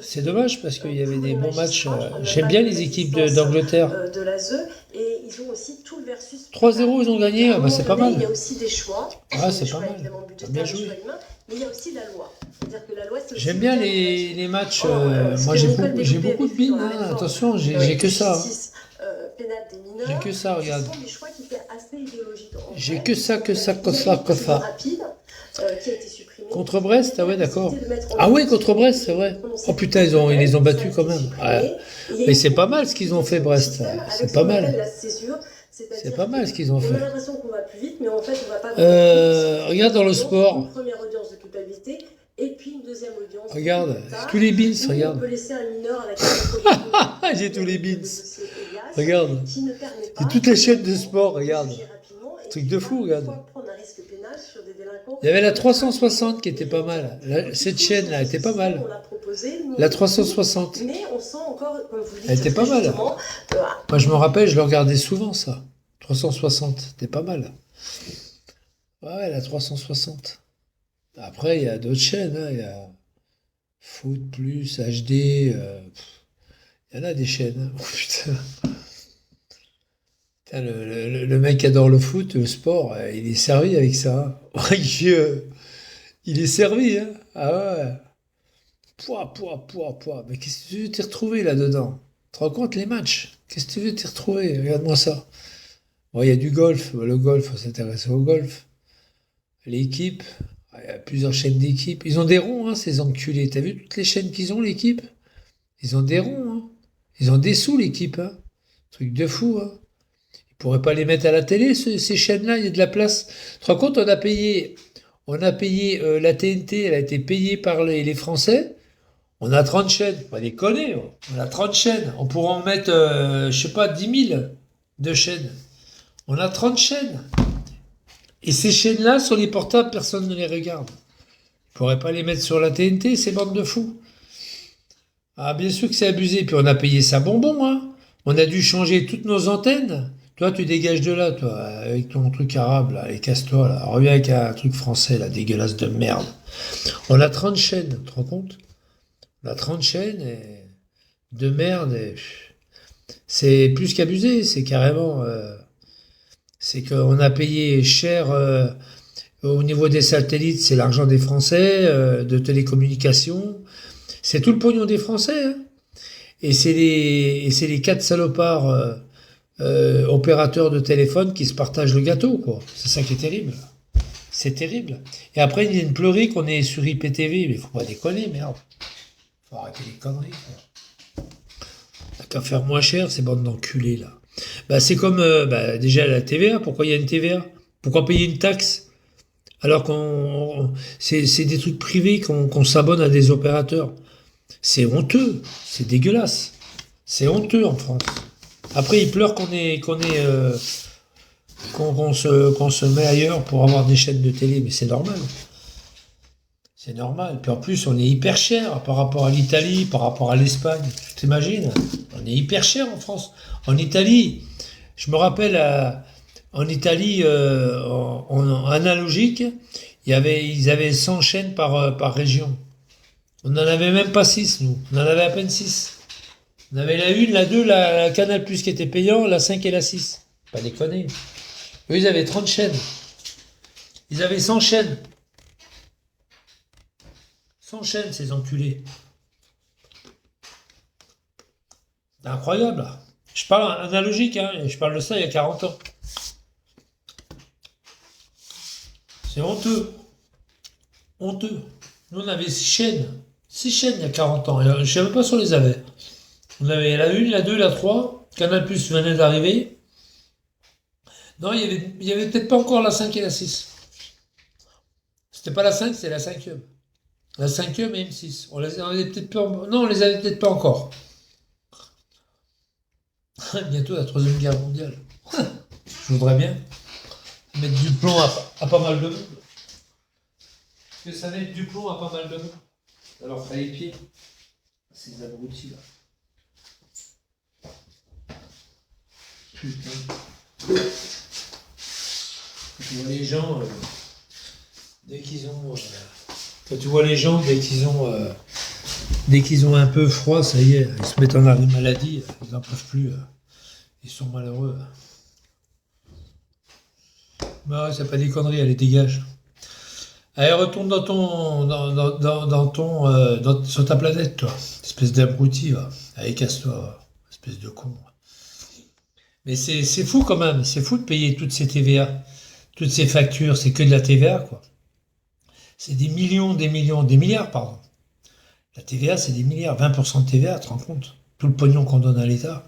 C'est dommage parce qu'il y avait des bons matchs. J'aime bien les équipes d'Angleterre. De l'ASE et ils ont aussi tout le versus. 3-0, ils ont gagné, ah bah c'est pas mal. Il y a aussi des choix. Ah, c'est pas mal. Bien joué. Mais il y a aussi la loi. C'est-à-dire que la loi, j'aime bien les matchs. Moi, j'ai beaucoup de bines. Hein. Attention, j'ai que ça. J'ai que ça, regarde. J'ai que ça. Contre Brest, ah ouais, d'accord. Ah ouais, contre Brest, c'est vrai. Oh putain, ils les ont battus quand même. Ouais. Mais c'est pas mal ce qu'ils ont fait, Brest. C'est pas mal. C'est pas mal ce qu'ils ont fait. Regarde dans le sport. Regarde, tous les beans, regarde. J'ai tous les beans. Regarde. J'ai toutes les chaînes de sport, regarde. Truc de fou, regarde. Il y avait la 360 qui était pas mal. Cette chaîne-là était pas mal. La 360. Elle était pas mal. Moi, je me rappelle, je le regardais souvent, ça. 360, c'était pas mal. Ouais, la 360. Après, il y a d'autres chaînes. Hein. Il y a Foot Plus, HD. Il y en a des chaînes. Hein. Oh, putain. Putain, le mec qui adore le foot, le sport, il est servi avec ça. Il est servi. Hein. Ah ouais. Poids. Mais qu'est-ce que tu veux t'y retrouver là-dedans? Tu te rends compte les matchs? Qu'est-ce que tu veux t'y retrouver? Regarde-moi ça. Bon, il y a du golf. Le golf, faut s'intéresser au golf. L'équipe, il y a plusieurs chaînes d'équipes. Ils ont des ronds, hein, ces enculés. T'as vu toutes les chaînes qu'ils ont, l'équipe? Ils ont des ronds, hein. Ils ont des sous, l'équipe, hein. Truc de fou, hein. Ils pourraient pas les mettre à la télé, ces chaînes-là, il y a de la place. Tu te rends compte, on a payé la TNT, elle a été payée par les Français. On a 30 chaînes. On va déconner, on a 30 chaînes. On pourra en mettre, je sais pas, 10 000 de chaînes. On a 30 chaînes. Et ces chaînes-là, sur les portables, personne ne les regarde. On pourrait pas les mettre sur la TNT, ces bandes de fous. Ah, bien sûr que c'est abusé. Puis on a payé ça bonbon, hein. On a dû changer toutes nos antennes. Toi, tu dégages de là, toi, avec ton truc arabe, là. Allez, casse-toi, là. Reviens avec un truc français, là, dégueulasse de merde. On a 30 chaînes, tu te rends compte? On a 30 chaînes de merde. C'est plus qu'abusé. C'est carrément... c'est qu'on a payé cher au niveau des satellites, c'est l'argent des Français, de télécommunications. C'est tout le pognon des Français. Hein. Et c'est les quatre salopards opérateurs de téléphone qui se partagent le gâteau, quoi. C'est ça qui est terrible. C'est terrible. Et après, ils viennent pleurer qu'on est sur IPTV. Mais faut pas déconner, merde. Faut arrêter les conneries, quoi. T'as qu'à faire moins cher, ces bandes d'enculés, là. Bah, c'est comme déjà la TVA. Pourquoi il y a une TVA? Pourquoi payer une taxe? Alors c'est des trucs privés qu'on s'abonne à des opérateurs. C'est honteux, c'est dégueulasse. C'est honteux en France. Après, ils pleurent qu'on se met ailleurs pour avoir des chaînes de télé, mais c'est normal. C'est normal. Puis en plus, on est hyper cher par rapport à l'Italie, par rapport à l'Espagne. T'imagines? On est hyper cher en France. En Italie, je me rappelle, en Italie, en analogique, ils avaient 100 chaînes par région. On n'en avait même pas 6, nous. On en avait à peine 6. On avait la 1, la 2, la Canal+, qui était payant, la 5 et la 6. Pas déconner. Eux, ils avaient 30 chaînes. Ils avaient 100 chaînes. 100 chaînes, ces enculés. C'est incroyable, là. Je parle analogique, hein, et je parle de ça il y a 40 ans. C'est honteux. Honteux. Nous, on avait 6 chaînes. 6 chaînes il y a 40 ans. Je ne savais même pas si on les avait. On avait la 1, la 2, la 3. Canal+ venait d'arriver. Non, il y avait peut-être pas encore la 5 et la 6. C'était pas la 5, c'était la 5e. La 5e et M6. On les avait peut-être pas... Non, on les avait peut-être pas encore. Bientôt la 3e guerre mondiale. Je voudrais bien mettre du plomb à pas mal de monde. Parce que ça met du plomb à pas mal de monde. Alors, fais les pieds. Ces abrutis là. Putain. Tu vois les gens, dès qu'ils ont. Quand tu vois les gens, dès qu'ils ont Dès qu'ils ont un peu froid, ça y est, ils se mettent en arrêt maladie, ils n'en peuvent plus. Ils sont malheureux. Bah, c'est pas des conneries, allez, dégage. Allez, retourne dans ton, sur ta planète, toi. Espèce d'abruti, va. Allez, casse-toi, va. Espèce de con. Mais c'est fou quand même, c'est fou de payer toutes ces TVA, toutes ces factures, c'est que de la TVA, quoi. C'est des millions, des milliards, pardon. La TVA, c'est des milliards, 20% de TVA, tu te rends compte? Tout le pognon qu'on donne à l'État.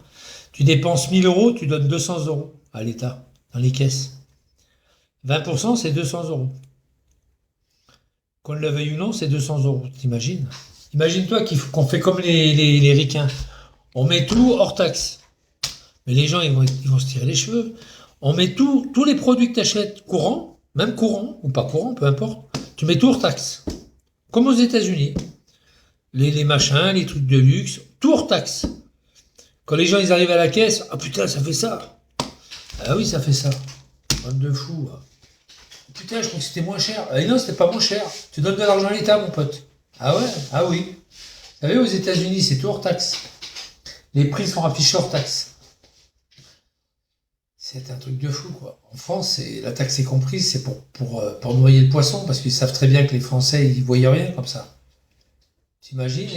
Tu dépenses 1000 euros, tu donnes 200 euros à l'État, dans les caisses. 20%, c'est 200 euros. Qu'on le veuille ou non, c'est 200 euros, t'imagines? Imagine-toi qu'on fait comme les ricains. On met tout hors taxe. Mais les gens, ils vont se tirer les cheveux. On met tous les produits que tu achètes courants, même courants ou pas courants, peu importe, tu mets tout hors taxe. Comme aux États-Unis. Les machins, les trucs de luxe, tout hors taxe. Quand les gens ils arrivent à la caisse, ah putain, ça fait ça. Ah oui, ça fait ça. Bande de fous. Putain, je crois que c'était moins cher. Ah non, c'était pas moins cher. Tu donnes de l'argent à l'État, mon pote. Ah ouais? Ah oui. Vous savez, aux États-Unis, c'est tout hors taxe. Les prix sont affichés hors taxe. C'est un truc de fou, quoi. En France, la taxe est comprise, c'est pour noyer le poisson, parce qu'ils savent très bien que les Français, ils voyaient rien comme ça. T'imagines,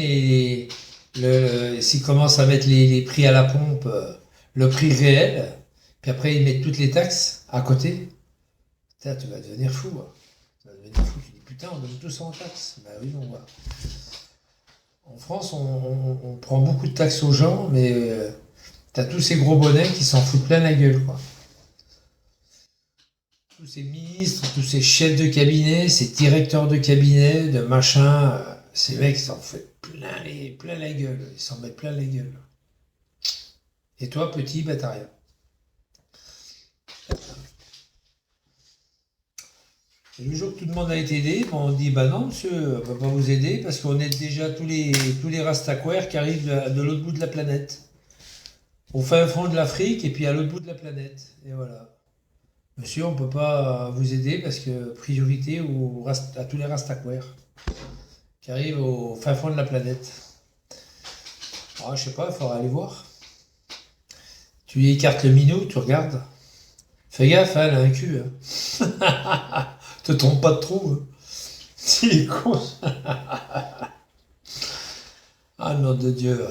s'ils commencent à mettre les prix à la pompe, le prix réel, puis après ils mettent toutes les taxes à côté, putain, tu vas devenir fou. Hein. Tu vas devenir fou, tu dis putain, on donne tout ça en taxes. Ben oui, on voit. En France, on prend beaucoup de taxes aux gens, mais t'as tous ces gros bonnets qui s'en foutent plein la gueule, quoi. Tous ces ministres, tous ces chefs de cabinet, ces directeurs de cabinet, de machin, ces mecs ils s'en foutent plein la gueule. Ils s'en mettent plein la gueule. Et toi, petit, bah t'as rien. Et le jour que tout le monde a été aidé, on dit bah non monsieur, on ne va pas vous aider parce qu'on aide déjà tous les rastaquaires qui arrivent de l'autre bout de la planète. Au fin fond de l'Afrique et puis à l'autre bout de la planète. Et voilà. Monsieur, on ne peut pas vous aider parce que priorité à tous les rastaquaires qui arrivent au fin fond de la planète. Ah, je sais pas, il faudra aller voir. Tu lui écartes le minou, tu regardes. Fais gaffe, hein, elle a un cul. Hein. Te trompe pas de trou. Hein. C'est con. Ah, nom de Dieu.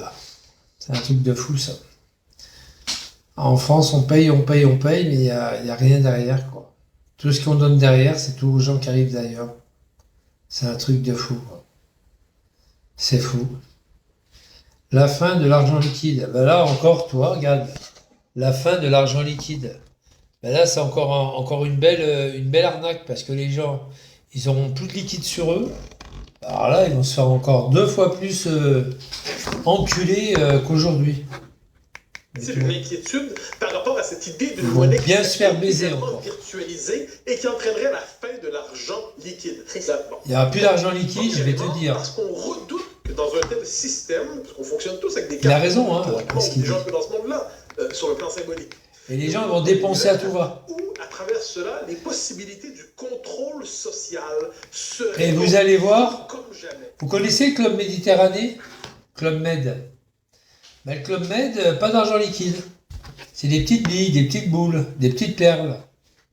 C'est un truc de fou, ça. En France, on paye, mais il n'y a rien derrière, quoi. Tout ce qu'on donne derrière, c'est tout aux gens qui arrivent d'ailleurs. C'est un truc de fou, quoi. C'est fou. La fin de l'argent liquide. Ben là, encore, toi, regarde. La fin de l'argent liquide. Ben là, c'est encore une belle arnaque parce que les gens, ils n'auront plus de liquide sur eux. Alors là, ils vont se faire encore 2 fois plus enculer qu'aujourd'hui. C'est une inquiétude par rapport à cette idée d'une Ils vont monnaie bien se faire baiser encore. virtualisée et qui entraînerait la fin de l'argent liquide. C'est Bon. Il n'y aura plus d'argent liquide, je vais te dire. Parce qu'on redoute que dans un tel système, parce qu'on fonctionne tous avec des Il a raison, hein, pour parce qu'il déjà dit. un peu dans ce monde-là, sur le plan symbolique. Et les gens vont dépenser à tout va. Ou, à travers cela, les possibilités du contrôle social seraient Et vous allez voir, comme jamais. vous connaissez le Club Méditerranée? Club Med. Ben, le Club Med, pas d'argent liquide. C'est des petites billes, des petites boules, des petites perles,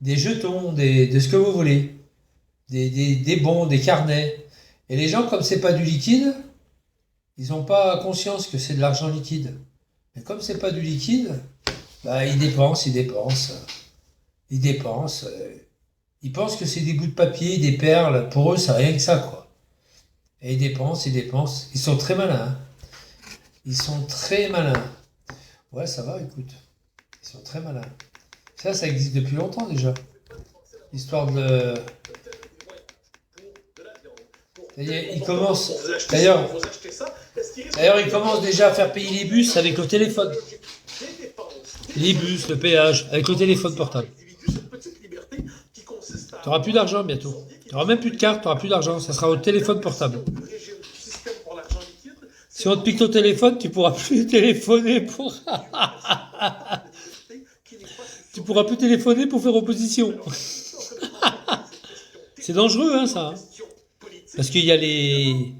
des jetons, de ce que vous voulez. Des bons, des carnets. Et les gens, comme c'est pas du liquide, ils n'ont pas conscience que c'est de l'argent liquide. Mais comme c'est pas du liquide, bah, ils dépensent. Ils pensent que c'est des bouts de papier, des perles. Pour eux, c'est rien que ça, quoi. Et ils dépensent. Ils sont très malins. Hein. Ils sont très malins. Ouais, ça va, écoute. Ils sont très malins. Ça existe depuis longtemps déjà. Histoire de... Ils commencent... D'ailleurs, ils commencent déjà à faire payer les bus avec le téléphone. Les bus, le péage, avec le téléphone portable. Tu n'auras plus d'argent bientôt. Tu n'auras même plus de carte, tu n'auras plus d'argent. Ça sera au téléphone portable. Si on te pique ton téléphone, tu pourras plus téléphoner pour... tu pourras plus téléphoner pour faire opposition. C'est dangereux, hein, ça. Parce qu'il y a les...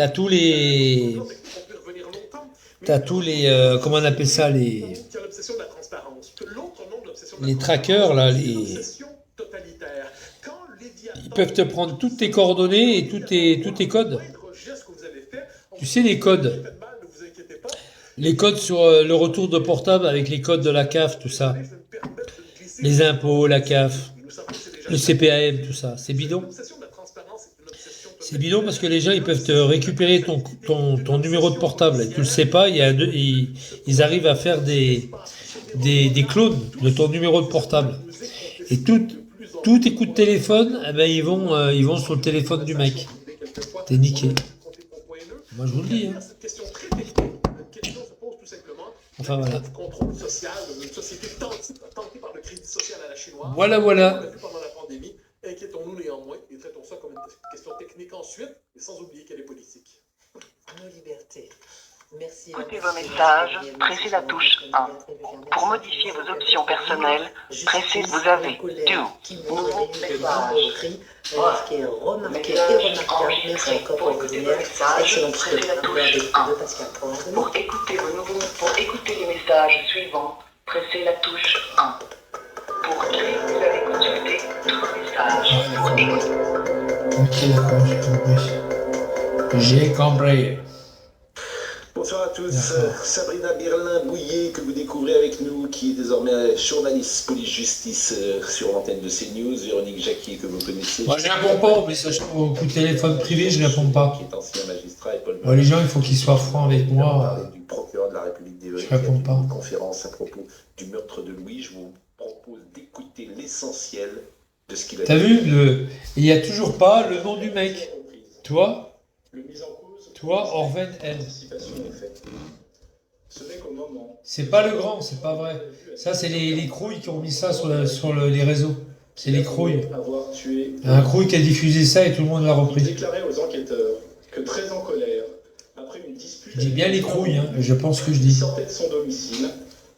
t'as tous les... T'as tous les... comment on appelle ça, les trackers, là, ils peuvent te prendre toutes tes coordonnées et tous tes codes. Tu sais, les codes. Les codes sur le retour de portable avec les codes de la CAF, tout ça. Les impôts, la CAF, le CPAM, tout ça. C'est bidon. C'est bidon parce que les gens, ils peuvent te récupérer ton numéro de portable. Et tu le sais pas, ils arrivent à faire des clones de ton numéro de portable. Et tous tes coups de téléphone, eh ben, ils vont sur le téléphone du mec. T'es niqué. Moi, je vous le dis. Hein. Enfin, voilà. Voilà. Inquiétons-nous néanmoins et traitons ça comme une question technique ensuite, et sans oublier qu'elle est politique. Nos libertés. Merci. Écoutez vos messages, pressez la touche 1. Pour modifier vos options personnelles, pressez vous avez 2. Nouveau message. Ce qui est remarqué et remarquable. Merci encore pour vos messages. Excellent Pressez la touche 1. Pour écouter les messages suivants, pressez la touche 1. Pour qui vous allez consulter d'autres messages. Ok, d'accord, j'ai compris. Bonsoir à tous, Sabrina Birlin-Bouillet que vous découvrez avec nous, qui est désormais journaliste police-justice sur l'antenne de CNews, Véronique Jacquier que vous connaissez. Moi je réponds pas aux messages, aux coups de téléphone privé, je réponds pas. Qui est ancien magistrat et Paul Bon, les gens, il faut qu'ils soient francs avec moi. Du procureur de la République d'Évry, Je réponds qui a pas. fait une conférence à propos du meurtre de Louis. Je vous propose d'écouter l'essentiel de ce qu'il a T'as dit. vu, il n'y a toujours pas le nom du mec. Toi, Orven N. C'est pas le grand, c'est pas vrai. Ça, c'est les crouilles qui ont mis ça sur les réseaux. C'est les crouilles. Il y a un crouille qui a diffusé ça et tout le monde l'a repris. Déclaré aux enquêteurs que très en colère, après une dispute... Je dis bien les crouilles, hein, je pense que je dis. Il sortait de son domicile,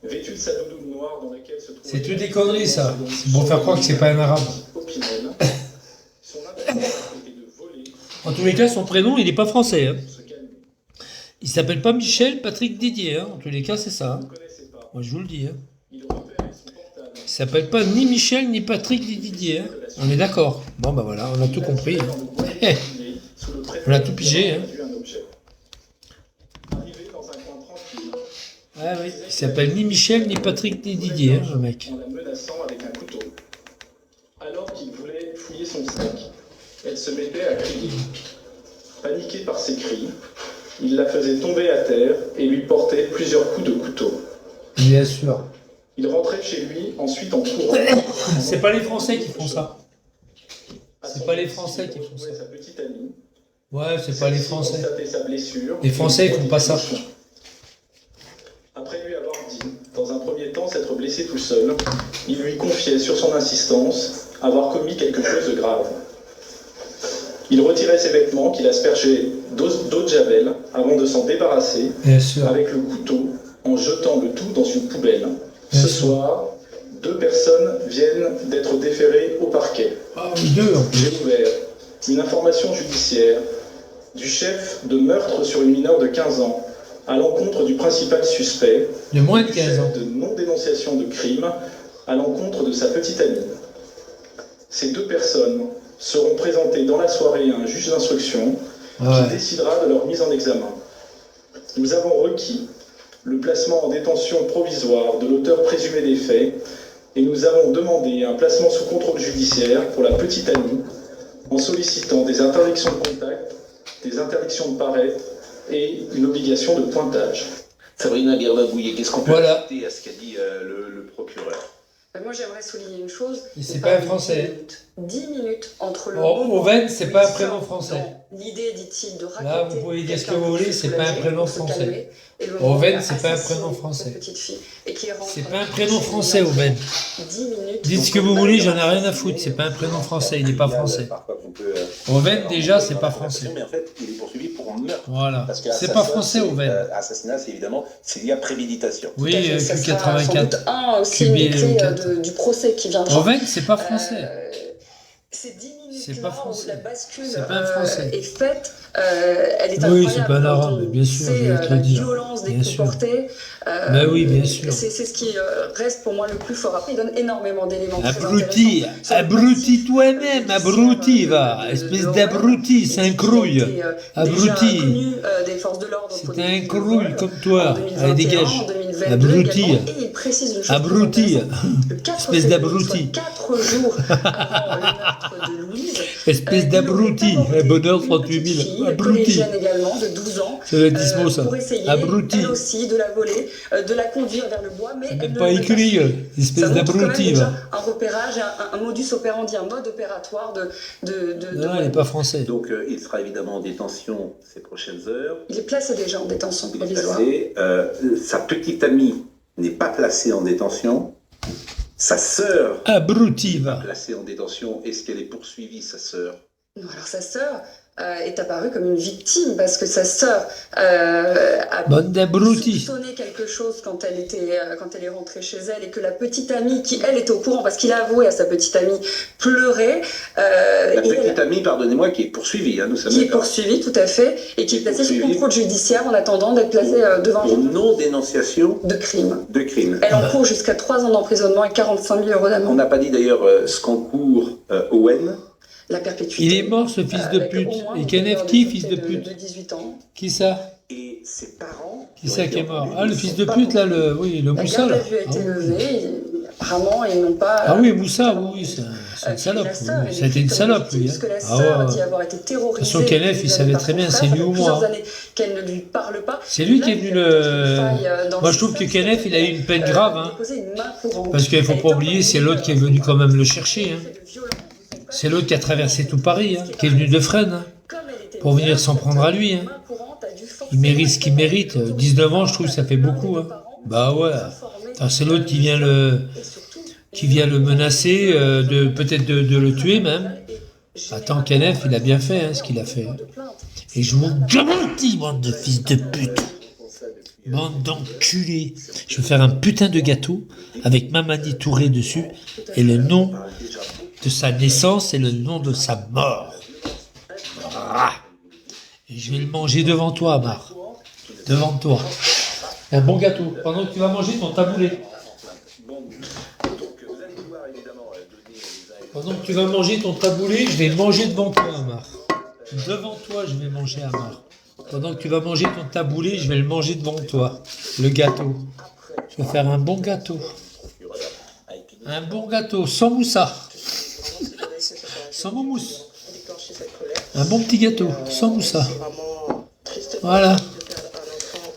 vêtu de sa doudoune noire dans laquelle se trouvait... C'est tout des conneries, ça. C'est pour faire croire que c'est pas un arabe. Opinel. Son intention était de voler... En tous les cas, son prénom, il n'est pas français. Hein. Il s'appelle pas Michel Patrick Didier. Hein. En tous les cas, c'est ça. Hein. Moi, je vous le dis. Hein. Il repérait son portable. Il s'appelle pas ni Michel ni Patrick Didier. Hein. On est d'accord. Bon, bah voilà, on a tout compris. Hein. On a tout pigé. Hein. Arrivé dans un coin tranquille, Ah oui. Il s'appelle ni Michel ni Patrick ni Didier, hein, le mec. en la menaçant avec un couteau. Alors qu'il voulait fouiller son sac, elle se mettait à crier. Paniqué par ses cris, il la faisait tomber à terre et lui portait plusieurs coups de couteau. Bien sûr. Il rentrait chez lui ensuite en courant. C'est pas les Français qui font ça. C'est pas les Français qui font ça. Sa petite amie. Ouais, c'est pas les Français. Constatait sa blessure. Les Français, ils font pas ça. Après lui avoir dit, dans un premier temps, s'être blessé tout seul, il lui confiait, sur son insistance, avoir commis quelque chose de grave. Il retirait ses vêtements qu'il aspergeait d'eau de javel avant de s'en débarrasser Bien sûr. avec le couteau en jetant le tout dans une poubelle. Bien Ce sûr. soir, 2 personnes viennent d'être déférées au parquet. Ah, deux en plus. J'ai ouvert une information judiciaire du chef de meurtre sur une mineure de 15 ans à l'encontre du principal suspect, De moins de du 15 chef ans. de non-dénonciation de crime à l'encontre de sa petite amie. Ces 2 personnes seront présentées dans la soirée à un juge d'instruction qui Ouais. décidera de leur mise en examen. Nous avons requis le placement en détention provisoire de l'auteur présumé des faits et nous avons demandé un placement sous contrôle judiciaire pour la petite amie en sollicitant des interdictions de contact, des interdictions de paraître et une obligation de pointage. Sabrina Birlin-Bouillet, qu'est-ce qu'on peut Voilà. ajouter à ce qu'a dit le procureur? Moi, j'aimerais souligner une chose. Et c'est pas un Français. 10 minutes entre le. Bon, moment Oven, c'est où pas un il prénom sort français. dans l'idée, dit-il, de raconter. Là, vous pouvez dire ce que quelqu'un vous voulez, pour se c'est pas un soulager, prénom pour se français. calmer, et le moment où Oven, il a c'est pas un assassiné prénom français. cette petite fille et qui rentre C'est pas un dans prénom une français, maison, Oven. 10 minutes. Dites ce que vous voulez, j'en ai rien à foutre. C'est pas un prénom français, il n'est pas français. Oven, déjà, c'est pas français. Mais en fait, il est poursuivi pour meurtre. Voilà. Parce que C'est pas français, Oven. Assassinat, c'est évidemment, c'est lié à préméditation. Oui, Ça sera sans Q84. doute un aussi une QB, clé 4. du procès qui viendra. Oven, c'est pas français. C'est 10 minutes. C'est pas là où français. la bascule C'est pas un Français. est faite, elle est incroyable. Oui, c'est pas un Quand arabe, on bien sûr, sait, je vais te le la dire. violence des Bien coups sûr. portés. Ben oui, bien sûr. C'est ce qui reste pour moi le plus fort. Après, il donne énormément d'éléments très Abruti, intéressants sur le abruti passif, toi-même, judiciaire abruti, de- va, de espèce Orwell, d'abruti, c'est un qui a crouille. été, déjà Abruti. connu des forces de l'ordre pour C'est des un délits de crouille vol comme en toi. 2021, Allez, dégage. en 2022 Abruti. également. Et il précise une chose Abruti. très intéressante. Le 4 Espèce février, d'abruti. soit 4 jours avant le meurtre de Louise, Espèce d'abruti. Un bonheur 38 000. Abruti. collégienne également, de 12 ans, C'est le dismo, ça. pour essayer, Abruti. elle aussi, de la voler, de la conduire vers le bois, mais elle Même ne pas l'aurait écrit, suivi. espèce Ça montre quand même d'abruti, déjà va. un repérage, un modus operandi, un mode opératoire de Non, il n'est pas français. Donc il sera évidemment en détention ces prochaines heures. Il est placé déjà en détention Il est provisoire. placé. Sa petite amie n'est pas placée en détention. Sa sœur Abruti, n'est pas va. placée en détention. Est-ce qu'elle est poursuivie, sa sœur? Non, alors sa sœur est apparue comme une victime parce que sa sœur a Bande d'abrutis. soupçonné quelque chose quand elle est rentrée chez elle et que la petite amie, qui elle était au courant parce qu'il a avoué à sa petite amie, pleurait. La et petite amie, pardonnez-moi, qui est poursuivie, hein, nous sommes qui est d'accord. poursuivie, tout à fait, et qui est placée sous Poursuivie. contrôle judiciaire en attendant d'être placée devant Pour non-dénonciation de crime. de crime. Elle encourt jusqu'à 3 ans d'emprisonnement et 45 000 euros On d'amende. n'a pas dit d'ailleurs ce qu'encourt Owen. La perpétuité. Il est mort, ce fils de Avec pute. au moins Et une Kenneth période qui, de fils de sûreté pute? de 18 ans. Qui ça? Et ses parents. Qui ça qui est mort? Ah, le fils de pute, là, oui, le La Moussa, garde là. à vue a Ah été oui. levée. Apparemment, ils n'ont pas. Ah oui, Moussa, oui, c'est une salope. La sœur est Ça a été une décrite comme salope, lui. victime, Hein. Parce que la Ah sœur ouais, dit ouais. avoir été terrorisée. De toute façon, Kenneth, il savait par très son bien, frère. c'est Ça lui fait ou plusieurs moi. années qu'elle ne lui parle pas. C'est lui Et là, qui est il y venu a peut-être une faille, dans Moi, le je trouve que système, Kenneth, il a eu une peine grave. Hein. déposer une main courante. Parce qu'il ne faut Elle pas est oublier, c'est l'autre qui est venu quand même le chercher. Hein. de violence. C'est l'autre qui a traversé tout Paris, hein, qui est venu de Fresnes, hein, Comme elle était pour venir mineure, s'en prendre à lui. cette Hein. main courante a dû forcément Il mérite ce qu'il mérite. 19 ans, je trouve que ça fait beaucoup. Hein. Bah ouais. Attends, c'est l'autre qui vient le menacer, peut-être de le tuer même. Attends, Kenneth, il a bien fait hein, ce qu'il a fait. Et je vous garantis, bande de fils de pute, bande d'enculés, je vais faire un putain de gâteau avec Mamadi Touré dessus et le nom de sa naissance et le nom de sa mort. Ah. Et je vais le manger devant toi, Amar. Devant toi. Un bon gâteau, pendant que tu vas manger ton taboulé. Pendant que tu vas manger ton taboulé, je vais manger devant toi, Amar. Devant toi, je vais manger, Amar. Pendant que tu vas manger ton taboulé, je vais le manger devant toi. Le gâteau. Je vais faire un bon gâteau. Un bon gâteau, sans moussa. Sans mousse. Un bon petit gâteau, sans moussa. Voilà.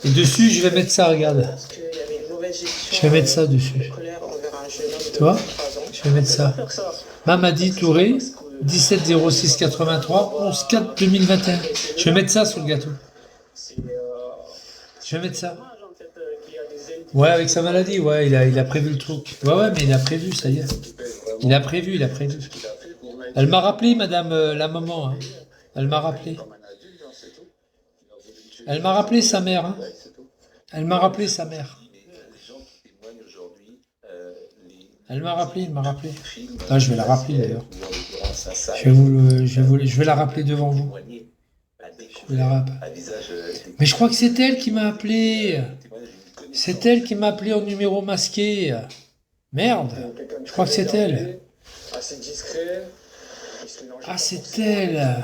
Et dessus, je vais mettre ça, regarde. Je vais mettre ça dessus. Tu vois? Je vais mettre ça. Mamadi Touré, 17 06 83 11 4 2021. Je vais mettre ça sur le gâteau. Je vais mettre ça. Ouais, avec sa maladie, ouais, il a prévu le truc. Ouais, mais il a prévu, ça y est. Il a prévu. Elle m'a rappelé, madame la maman. Hein. Elle m'a rappelé. Elle m'a rappelé sa mère. Hein. Elle m'a rappelé sa mère. Elle m'a rappelé, il m'a rappelé. Ah, je vais la rappeler d'ailleurs. Je vais la rappeler devant vous. Je vais la rappeler. Mais je crois que c'est elle qui m'a appelé. C'est elle qui m'a appelé en numéro masqué. Merde. Je crois que c'est elle. Assez discret. Ah, c'est elle.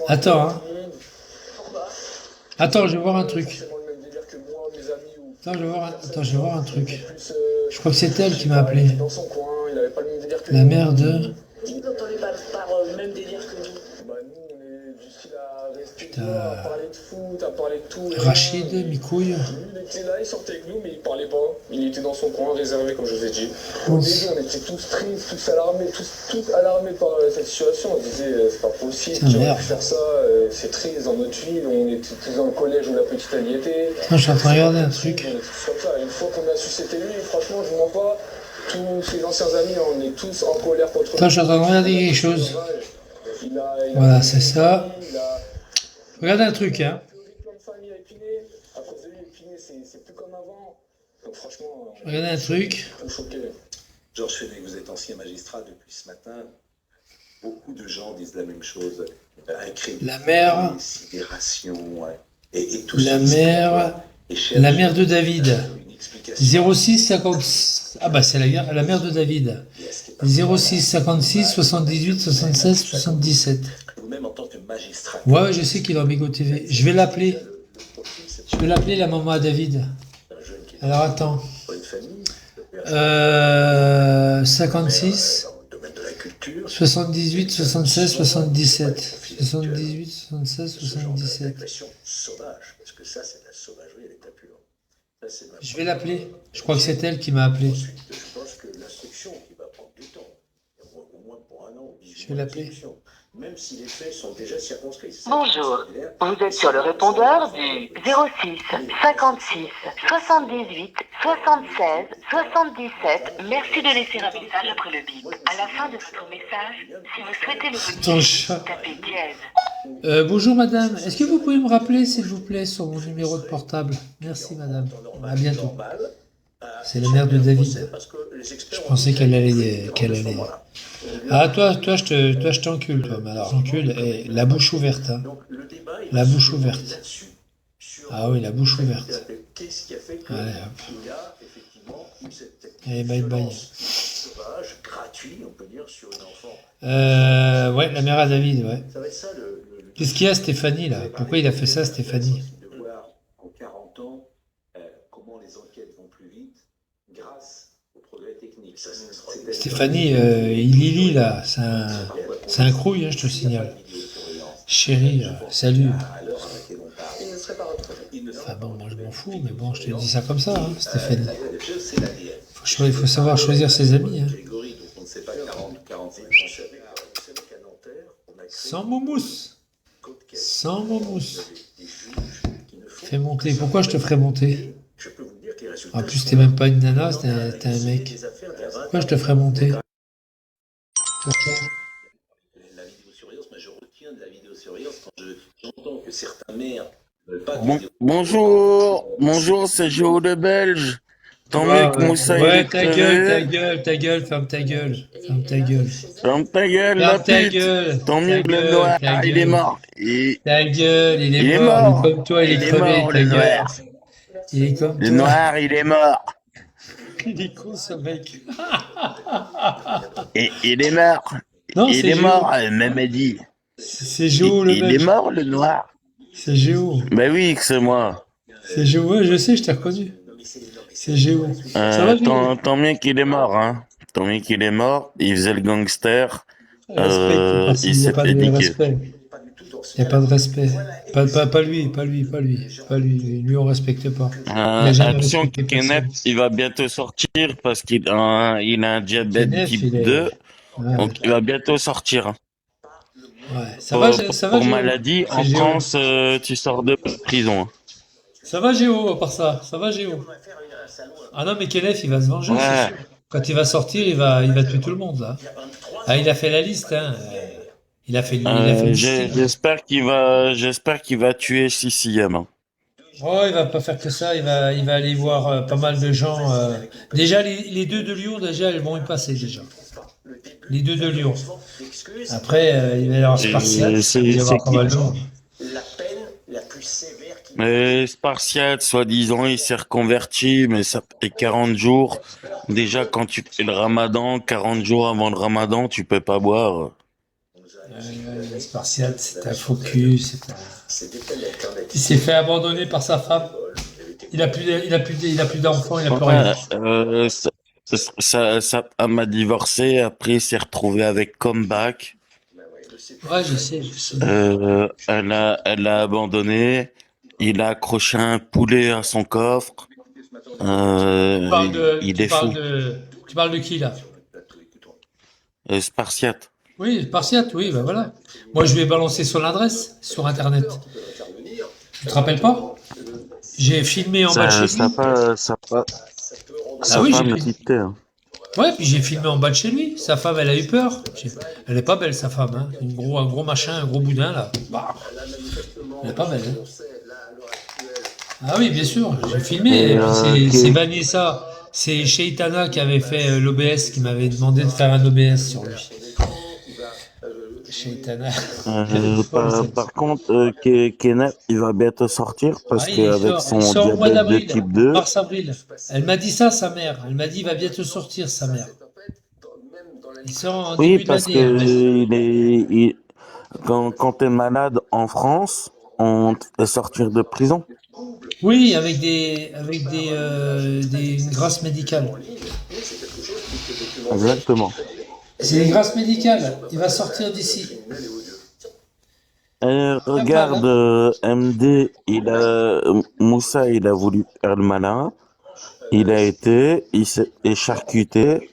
Attends, hein. Attends, je vais voir un truc. Attends, je vais voir un truc. Je crois que c'est elle qui m'a appelé. La merde. Vous n'entendez pas par même délire que nous. Bah nous on est du style à rester Putain. à parler de foot, à parler de tout. Rachid, mi-couille. Lui il était là, il sortait avec nous mais il parlait pas. Il était dans son coin réservé comme je vous ai dit. Au Ouf. début on était tous tristes, tous alarmés par cette situation. On disait c'est pas possible, Putain, qui aurait merde. pu faire ça, c'est triste dans notre ville, on était tous dans le collège où la petite elle y était. Non, je suis en train de regarder un truc. On est tous comme ça. Une fois qu'on a su c'était lui, franchement je vous mens pas, tous ses anciens amis on est tous en colère contre lui. Attends, je suis en train de regarder quelque chose. Voilà, c'est ça. Regardez un truc, hein. Plein de familles à Épinay. À cause de lui, Épinay, c'est plus comme avant. Donc franchement, Regardez un truc. tout choqué. Georges Fenech, vous êtes ancien magistrat depuis ce matin. beaucoup de gens disent la même chose. Incrédulité, La mère, sidération, ouais. Et tout la ce qui se mère, côtoie et cherche, la mère de David. une explication. 06 56. Ah bah c'est la mère de David. Et est-ce qu'il y a pas 06 56 78 76 77. vous-même en tant que magistrat? Ouais, je sais qu'il est en Bigo TV. Je vais l'appeler. Le profil, c'est Je vais l'appeler la maman à David. un jeune qui est Alors attends. dans une famille, le père, 56 dans le domaine de la culture. 78 76 77. 78 76 Ce genre 77. d'agression sauvage, parce que ça, c'est de la sauvagerie à l'état pur. Ça, c'est de la- Je vais l'appeler. Je crois que c'est elle qui m'a appelé. Ensuite, je pense que l'instruction qui va prendre du temps, au moins pour un an ou 18 Je vais mois l'appeler. d'instruction, même si les faits sont déjà circonscrits. Bonjour. Vous êtes sur le répondeur du 06 56 78 76 77. Merci de laisser un message après le bip. À la fin de votre message, si vous souhaitez le Ton modifier, chat. tapez dièse. Bonjour madame. Est-ce que vous pouvez me rappeler s'il vous plaît sur mon numéro de portable? Merci madame. À bientôt. C'est la mère de David. Je pensais qu'elle allait. Ah toi je t'encule toi. Mais alors j'encule et la bouche ouverte. Hein. La bouche ouverte. Ah oui, la bouche ouverte. Qu'est-ce qui a fait Allez hop. qu'il y a effectivement eu cette Allez bye bye. sauvage, gratuit, on peut dire, sur une enfant? Ouais, la mère à David, ouais. Ça va être ça Qu'est-ce qu'il y a Stéphanie là? Pourquoi il a fait ça Stéphanie? de voir en 40 ans comment les enquêtes vont plus vite grâce au progrès technique. Ça, c'est Stéphanie, il là, c'est un crouille, hein, je te signale. Chérie, salut. à l'heure à laquelle on parle. Il ne serait pas retrouvé. Enfin bon, moi je m'en fous, mais bon, je te dis ça comme ça, hein, Stéphanie. La vraie chose, c'est l'ADN. Il faut savoir choisir ses amis. Hein. Grégory, donc on ne sait pas 40 ou 45 ans. Vous savez qu'à Nanterre, on a créé Sans moumousse. Côte Caisse. Sans moumousse. Des juges qui ne font Fais monter. Pourquoi je te ferais monter? Je peux vous dire que les résultats En plus, sont t'es même pas une nana, là. t'es un mec. Des affaires d'il y a 20 Pourquoi je te ferais monter? Pourquoi? La vidéosurveillance, moi je retiens de la vidéosurveillance quand j'entends que certains maires ne veulent pas de Bonjour, c'est Géo de Belge. Tant mieux que Moussa il Ouais, est ta gueule, ferme ta gueule. Ferme ta gueule. Ferme ta gueule, la Ferme ta pute. gueule. Tant mieux Ta que le gueule, noir, ta il est gueule. mort. Ta gueule, il est Il est mort. mort. Il est comme toi, il est crevé, mort, ta le gueule. noir. Il est comme Le toi. noir, il est mort. Il est con, ce mec. Et il est mort. Non, Il c'est est Géo. mort, Mamadi. C'est Géo, le Il mec. est mort, le noir. C'est Géo. Ben oui, que c'est moi. C'est Géo, ouais, je sais, je t'ai reconnu. C'est Géo. Ça va, Géo? Tant mieux qu'il est mort, hein. Tant mieux qu'il est mort. Il faisait le gangster. Respect, il il n'y a s'est pas fait de niquer. respect. Il n'y a pas de respect. Pas lui. Lui, on respecte pas. a jamais Attention, respecté Kenneth, personne. il va bientôt sortir parce qu'il a un diabète Kenneth, type il est- 2. Ouais, Donc, il va bientôt sortir. hein. ouais. Ça va, Pour Géo? maladie, C'est en Géo. France, tu sors de prison. Ça va, Géo, à part ça? Ça va, Géo? Ah non, mais Kenneth, il va se venger, Ouais. c'est sûr. Quand il va sortir, il va tuer tout le monde, là. Ah, il a fait la liste, hein. Il a fait une liste. J'espère qu'il va tuer CCM. hein. Oh, il va pas faire que ça, il va aller voir pas mal de gens. Déjà, les deux de Lyon, déjà, elles vont y passer, déjà. Les deux de Lyon. Après, il va y avoir Spartiate, c'est- il va y avoir c'est pas mal de qui monde. La peine la plus sévère qui Mais Spartiate, soi-disant, il s'est reconverti, mais ça fait 40 jours. Déjà, quand tu fais le ramadan, 40 jours avant le ramadan, tu peux pas boire. Spartiate, c'est un faux cul, c'était telle alternative. il s'est fait abandonner par sa femme. Il a plus d'enfants, il a plus rien. Sa femme a divorcé, après il s'est retrouvé avec Comeback. Ouais, je sais. Elle a abandonné. Il a accroché un poulet à son coffre. Tu parles de qui, là? Spartiate. Oui, Spartiate, oui, ben voilà. Moi, je lui ai balancé son adresse sur Internet. Tu te rappelles pas? J'ai filmé en bas de chez lui. Sa oui, femme j'ai est quitté. hein. Ouais, puis j'ai filmé en bas de chez lui. Sa femme, elle a eu peur. Elle est pas belle, sa femme. Hein. Un gros machin, un gros boudin, là. Bah, elle est pas belle. Hein. Ah oui, bien sûr, j'ai filmé. Et puis c'est Vanessa, c'est Sheitana qui avait fait l'OBS, qui m'avait demandé de faire un OBS sur lui. Shaitana. Par contre, Kenneth, il va bientôt sortir parce Ah, qu'avec il son sort au mois diabète de d'avril, type 2, mars-avril. Elle m'a dit ça, sa mère. Elle m'a dit, il va bientôt sortir, sa mère. Il sort en oui, début parce d'année, elle que m'a dit. quand t'es malade en France, on te fait sortir de prison. Oui, une grâce médicale. Exactement. C'est une grâce médicale. Il va sortir d'ici. Regarde, MD, Moussa, il a voulu faire le malin. Il s'est écharcuté.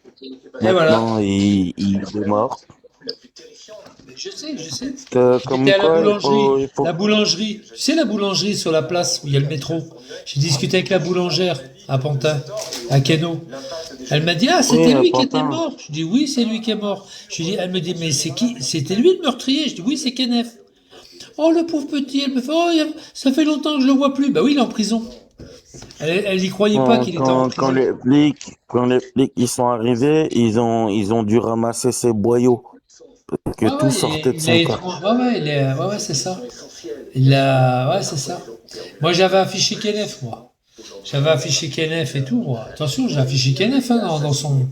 Et voilà. Maintenant, il est mort. Je sais. Comme J'étais à la quoi, boulangerie. il faut... La boulangerie. Tu sais, la boulangerie sur la place où il y a le métro. J'ai discuté avec la boulangère à Pantin, à Keno. Elle m'a dit, ah, c'était Oui, lui qui était Pantin. mort. Je dis, oui, c'est lui qui est mort. Elle me dit, mais c'est qui? C'était lui le meurtrier. Je dis, oui, c'est Kenneth. Oh, le pauvre petit. Elle me fait, oh, ça fait longtemps que je le vois plus. Bah oui, il est en prison. Elle y croyait pas qu'il était en Quand prison. quand les flics ils sont arrivés, ils ont dû ramasser ses boyaux. Que Ouais, tout sortait de son corps. ouais, c'est ça. Ouais, c'est ça. Moi, j'avais affiché Kenneth, moi. J'avais affiché Kenneth et tout, moi. Attention, j'ai affiché Kenneth, hein, dans son...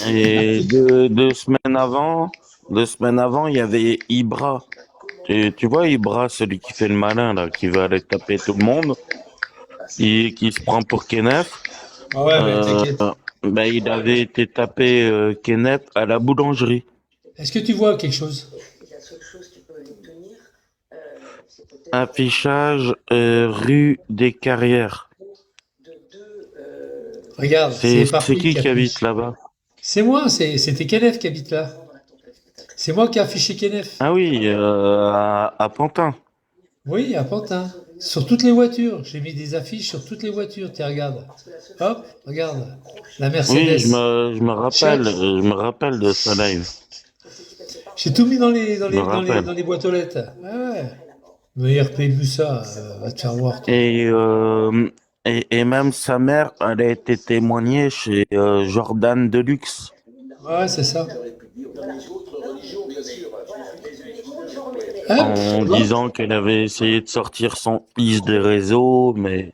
Et deux semaines avant, il y avait Ibra. Tu vois Ibra, celui qui fait le malin, là, qui veut aller taper tout le monde, qui se prend pour Kenneth. Ouais, mais t'inquiète. Ben, il avait été tapé, Kenneth à la boulangerie. Est-ce que tu vois quelque chose? Affichage, rue des Carrières. Regarde, c'est par C'est qui qui habite là-bas? C'est moi, c'était Kenneth qui habite là. C'est moi qui ai affiché Kenneth. Ah oui, à Pantin. Oui, à Pantin. Sur toutes les voitures. J'ai mis des affiches sur toutes les voitures. Tiens, regarde. Hop, regarde. La Mercedes. Oui, je me rappelle de ce live. J'ai tout mis dans les rappelle. boîtes aux lettres. Ouais. Mais RP Bussa, va te faire voir. Toi. Et même sa mère, elle a été témoignée chez Jordan Deluxe. Ouais, c'est ça. En disant qu'elle avait essayé de sortir son fils des réseaux, mais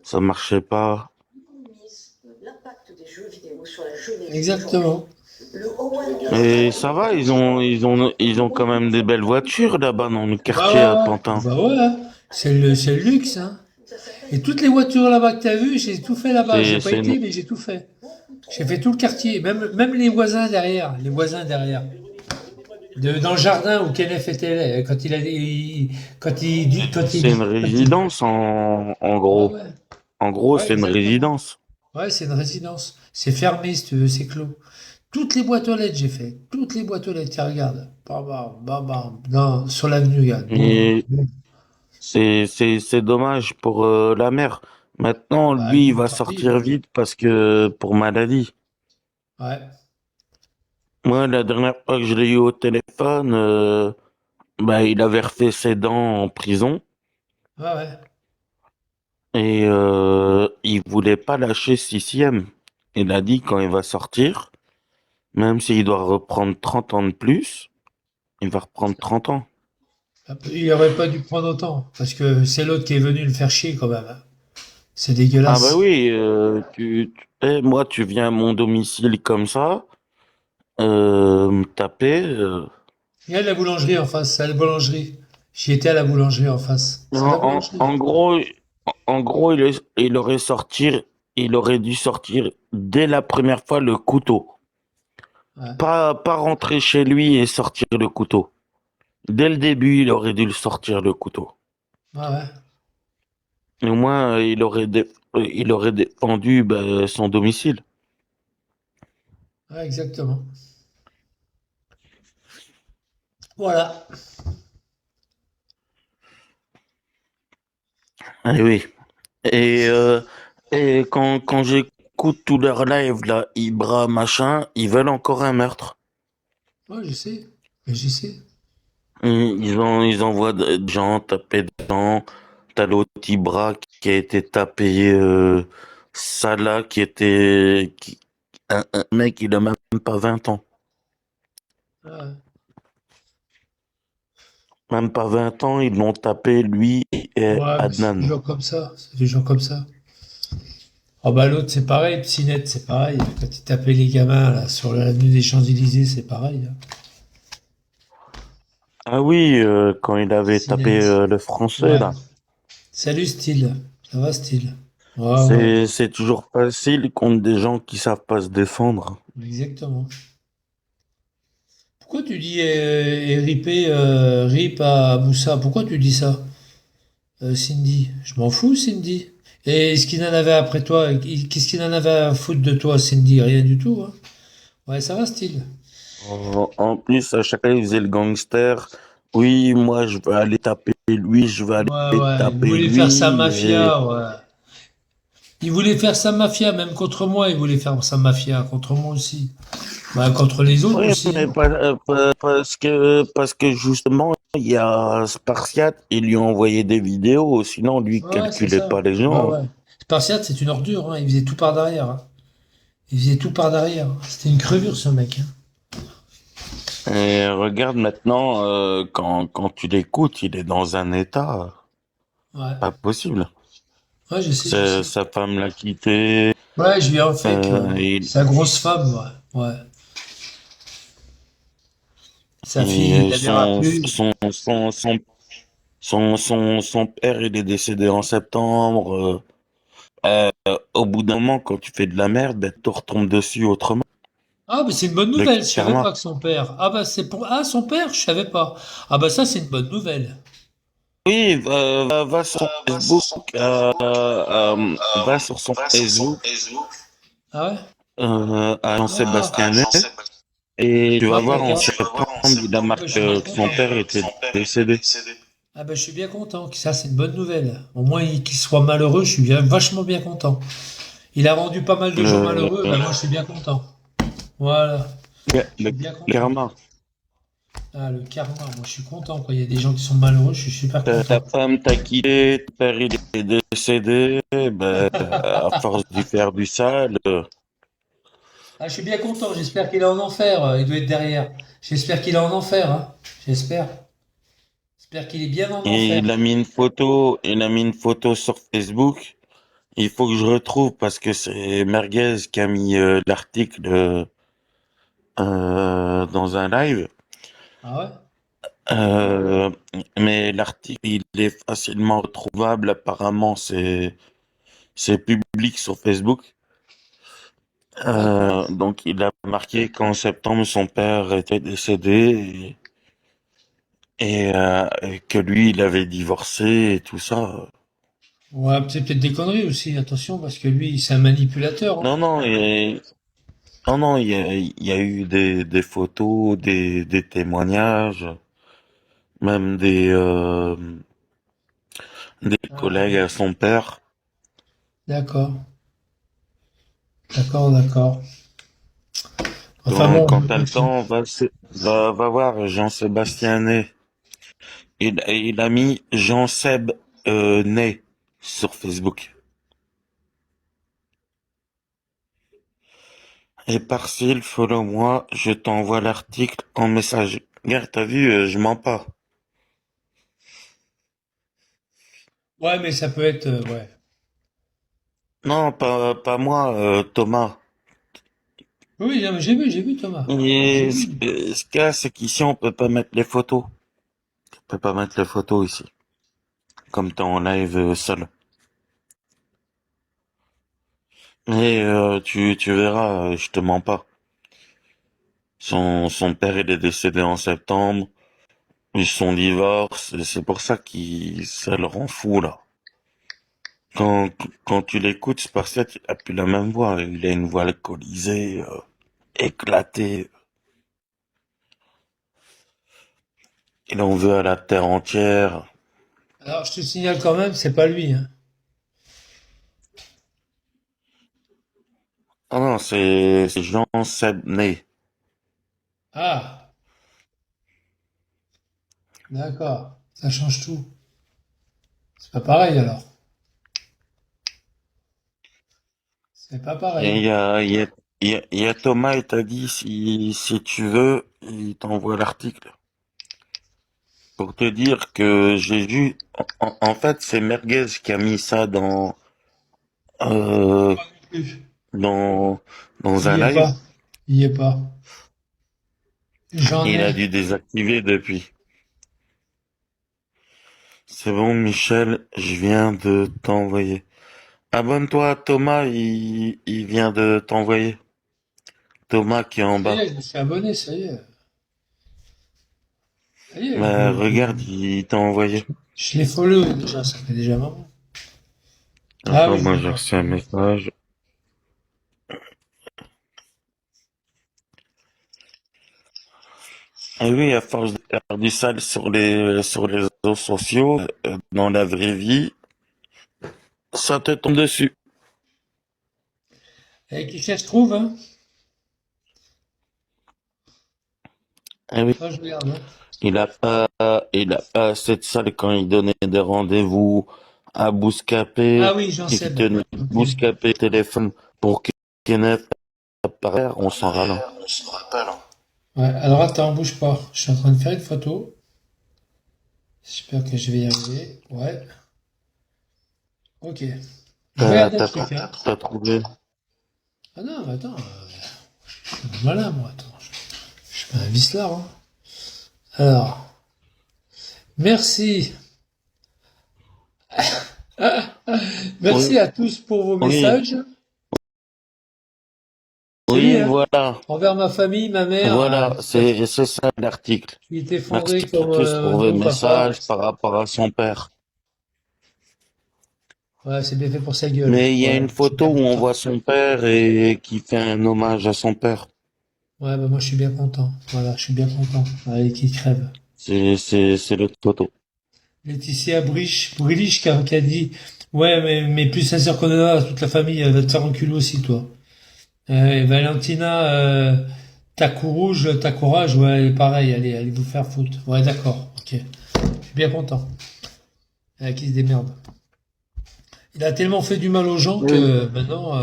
ça marchait pas. Exactement. Et ça va, ils ont quand même des belles voitures là-bas dans le quartier à Pantin. Bah ouais, hein. C'est le luxe, hein. Et toutes les voitures là-bas que t'as vues, j'ai tout fait là-bas. J'ai pas été, mais j'ai tout fait. J'ai fait tout le quartier, même les voisins derrière. Dans le jardin où Kenneth était là, C'est une résidence en gros. Ouais. En gros, Ouais, c'est une exactement. résidence. Ouais, c'est une résidence. C'est fermé, si tu veux, c'est clos. Toutes les boîtes aux lettres, j'ai fait. Toutes les boîtes aux lettres, tiens, regarde. Bam. Non, sur l'avenue, regarde. Et c'est dommage pour la mère. Maintenant, Bah, lui, il lui, va tant pis. sortir vite parce que pour maladie. Ouais. Moi, la dernière fois que je l'ai eu au téléphone, bah, il avait refait ses dents en prison Ouais. et il voulait pas lâcher sixième. Il a dit quand il va sortir, même s'il doit reprendre 30 ans de plus, il va reprendre 30 ans. Il aurait pas dû prendre autant. Parce que c'est l'autre qui est venu le faire chier, quand même. Hein. C'est Ah dégueulasse. bah oui, moi, tu viens à mon domicile comme ça, me taper. Il y a la boulangerie en face, c'est la boulangerie. J'y étais à la boulangerie en face. C'est la boulangerie. En gros, il aurait dû sortir dès la première fois le couteau. Ouais. Pas rentrer chez lui et sortir le couteau. Dès le début, il aurait dû le sortir le couteau. Ouais. Et au moins, il aurait défendu son domicile. Ouais, exactement. Voilà. Ah oui. Et, quand j'écoute tous leurs lives, là, Ibra, machin, ils veulent encore un meurtre. Ouais, je sais. Mais j'y sais. Ils envoient des gens taper des gens. T'as l'autre Ibra qui a été tapé, Salah un mec, il a même pas 20 ans. Ouais. Même pas 20 ans, ils l'ont tapé, lui et Ouais, mais c'est Adnan. toujours comme ça. C'est toujours comme ça. Ah bah l'autre, c'est pareil. Psynet, c'est pareil. Quand il tapait les gamins là, sur l'avenue des Champs-Élysées, c'est pareil, hein. Ah oui, quand il avait tapé Psynet. le français, Ouais. là. Salut, Style. Ça va, Style? Ouais, ouais. C'est toujours facile contre des gens qui savent pas se défendre. Exactement. Pourquoi tu dis RIP à Moussa? Pourquoi tu dis ça, Cindy? Je m'en fous, Cindy. Et ce qu'il en avait après toi, qu'est-ce qu'il en avait à foutre de toi, Cindy? Rien du tout, hein. Ouais, ça va, Style. En plus, à chaque fois, il faisait le gangster. Oui, moi, je vais aller taper lui, je vais Ouais, aller ouais, il taper voulait faire sa lui. Et... mafia, ouais. Il voulait faire sa mafia, même contre moi, il voulait faire sa mafia, contre moi aussi. Bah, contre les autres Oui, aussi, mais hein. parce que justement, il y a Spartiate, il lui a envoyé des vidéos, sinon lui, il Ouais, ouais, c'est calculait ça. pas les Ouais, gens. ouais. Spartiate, c'est une ordure, hein. Il faisait tout par derrière, hein. Il faisait tout par derrière. C'était une crevure, ce mec, hein. Et regarde maintenant, quand tu l'écoutes, il est dans un état Ouais. pas possible. Ouais, je sais, je sais. Sa femme l'a quitté. Ouais, je lui ai en fake, ouais. Il, Sa grosse femme, ouais. Ouais. Sa fille, il et la verra plus. son père, il est décédé en septembre. Au bout d'un moment, quand tu fais de la merde, ben, tu retombes dessus autrement. Ah, mais c'est une bonne Le nouvelle. Je savais karma. pas que son père. Ah, bah, c'est pour. Ah, son père, je savais pas. Ah, bah, ça, c'est une bonne nouvelle. Oui, va sur son Facebook, va sur son Facebook, Ah ouais? à Ah, Jean-Sébastien, et tu vas ah, voir en d'accord. septembre, il a Ah, bah, je suis marqué bien que son content. père était décédé. Ah, bah, je suis bien content. Ça, c'est une bonne nouvelle. Au moins, qu'il soit malheureux, je suis bien, vachement bien content. Il a rendu pas mal de gens Le, malheureux. Bah, moi, je suis bien content. Voilà. Je le suis bien content. karma. Ah, le karma, moi, je suis content, quoi. Il y a des gens qui sont malheureux, je suis super Ta content. femme t'a quitté, ton père il est décédé, ben, à force d'y faire du sale, Ah, je suis bien content. J'espère qu'il est en enfer. Il doit être derrière. J'espère qu'il est en enfer, hein. J'espère. J'espère qu'il est bien en et enfer. il a mis une photo sur Facebook. Il faut que je retrouve parce que c'est Merguez qui a mis l'article dans un live. Ah ouais? Euh, mais l'article, il est facilement retrouvable. Apparemment, c'est public sur Facebook. D'accord. Donc, il a marqué qu'en septembre, son père était décédé et que lui, il avait divorcé et tout ça. Ouais, c'est peut-être des conneries aussi, attention, parce que lui, c'est un manipulateur, hein. Non, non, non, non, il y a eu des photos, des témoignages, même des Ah, collègues à son père. d'accord. D'accord, d'accord. Enfin Donc, bon, quand t'as le écoute, temps, va voir Jean-Sébastien Ney. Il a mis Jean-Seb Ney sur Facebook. Et par-ci, follow-moi, je t'envoie l'article en message. Regarde, t'as vu, je mens pas. ouais, mais ça peut être, ouais. Non, pas moi, Thomas. Oui, non, mais j'ai vu Thomas. J'ai Et vu. ce qu'il y a, c'est qu'ici, on peut pas mettre les photos. On peut pas mettre les photos ici. Comme t'es en live seul. Mais tu verras, je te mens pas. Son père, il est décédé en septembre. Son divorce, c'est pour ça ça le rend fou, là. Quand, quand tu l'écoutes, Spartiate, il a plus la même voix. Il a une voix alcoolisée, éclatée. Il en veut à la terre entière. Alors, je te signale quand même, c'est pas lui, hein. Ah non, c'est Jean Sebné. Ah, d'accord. Ça change tout. C'est pas pareil, alors. C'est pas Et pareil. il y a Thomas, il t'a dit, si tu veux, il t'envoie l'article. pour te dire que j'ai vu. En fait, c'est Merguez qui a mis ça euh, Plus. dans Il dans un y est live. pas. Il y est pas. J'en Il a ai. dû désactiver depuis. C'est bon, Michel, je viens de t'envoyer. Abonne-toi, Thomas, il vient de t'envoyer. Thomas qui est en Ça y bas. est, je me suis abonné, ça y est. Ça y est, Bah, regarde, il t'a envoyé. je l'ai follow déjà, ça fait déjà un moment. Ah Attends, oui, je moi le j'ai vois. reçu un message. Et oui, à force de faire du sale sur les réseaux sociaux, dans la vraie vie, ça te tombe dessus. Et qui ça se trouve, hein? Eh oui. Ah, je regarde, hein. Il a pas assez de salle quand il donnait des rendez-vous à Bouscapé, Ah oui, j'en qui sais. tenait Ok. Bouscapé téléphone pour que Kenneth apparaisse, on s'en rappelle. Ouais, alors attends, bouge pas. Je suis en train de faire une photo. J'espère que je vais y arriver. Ouais. Ok. Je T'as, regarde un t'as, truc, hein. t'as trouvé. Ah non, mais attends. Je suis malin, moi. Attends. Je suis pas un vicelard, hein. Alors, merci. Merci Oui, à tous pour vos oui, messages. C'est lui, oui, hein. voilà. Envers ma famille, ma mère, Voilà, c'est ça l'article. qui est effondrée Merci à comme tous pour vos mon papa. messages par rapport à son père. Ouais, c'est bien fait pour sa gueule. Mais il y a Ouais, une je suis bien photo où on content. voit son père et qui fait un hommage à son père. Ouais, bah moi je suis bien content. Voilà, je suis bien content. Allez, qui crève. C'est l'autre photo. Laetitia Brilich qui a dit, ouais, mais plus sincère qu'on en a, toute la famille, elle va te faire enculer aussi, toi. Et Valentina, ta courage, ouais, elle est pareil, allez vous faire foutre. Ouais, d'accord, ok. Je suis bien content. Qui se démerde. Il a tellement fait du mal aux gens Oui. que maintenant,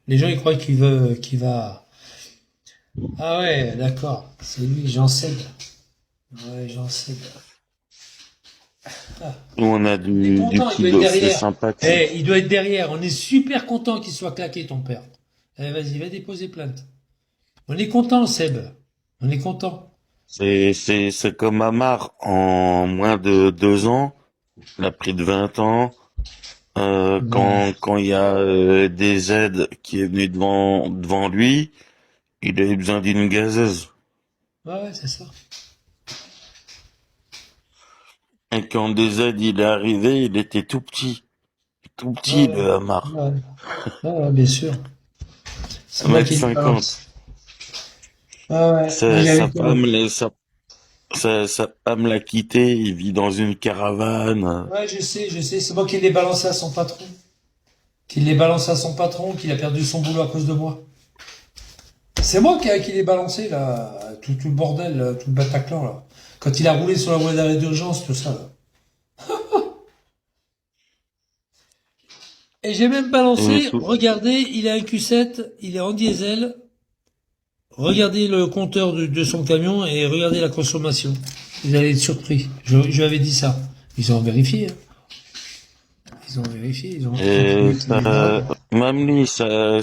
les gens ils croient qu'il va. Ah ouais, d'accord. C'est lui, j'en sais. Ouais, j'en sais. Ah, Nous, on a on est du content, il petit doit être dossier derrière. sympathique. Eh, il doit être derrière. On est super content qu'il soit claqué, ton père. Eh, vas-y, va déposer plainte. On est content, Seb. On est content. C'est comme Amar, en moins de 2 ans, il a pris de 20 ans. Ouais, Quand il y a des aides qui est venu devant lui, il a eu besoin d'une gazeuse. ouais, c'est ça. Et quand des aides il est arrivé, il était tout petit Ouais, le Amar, ouais, ouais, bien sûr. C'est un moi mètre qui le cinquante. balance. Ah ouais, moi Sa, j'avais sa peur. femme, sa femme l'a quitté, il vit dans une caravane. Ouais, je sais. C'est moi qui l'ai balancé à son patron. Qu'il l'ai balancé à son patron, qu'il a perdu son boulot à cause de moi. C'est moi qui l'ai balancé, là, tout le bordel, là, tout le Bataclan, là. Quand il a roulé sur la voie d'arrêt d'urgence, tout ça, là. Et j'ai même Et balancé, tout. regardez, il a un Q7, il est en diesel, regardez le compteur de son camion et regardez la consommation. Vous allez être surpris. Je lui avais dit ça. Ils ont vérifié, hein. Ils ont vérifié, ils ont Et trouvé qu'il est grave. même lui, sa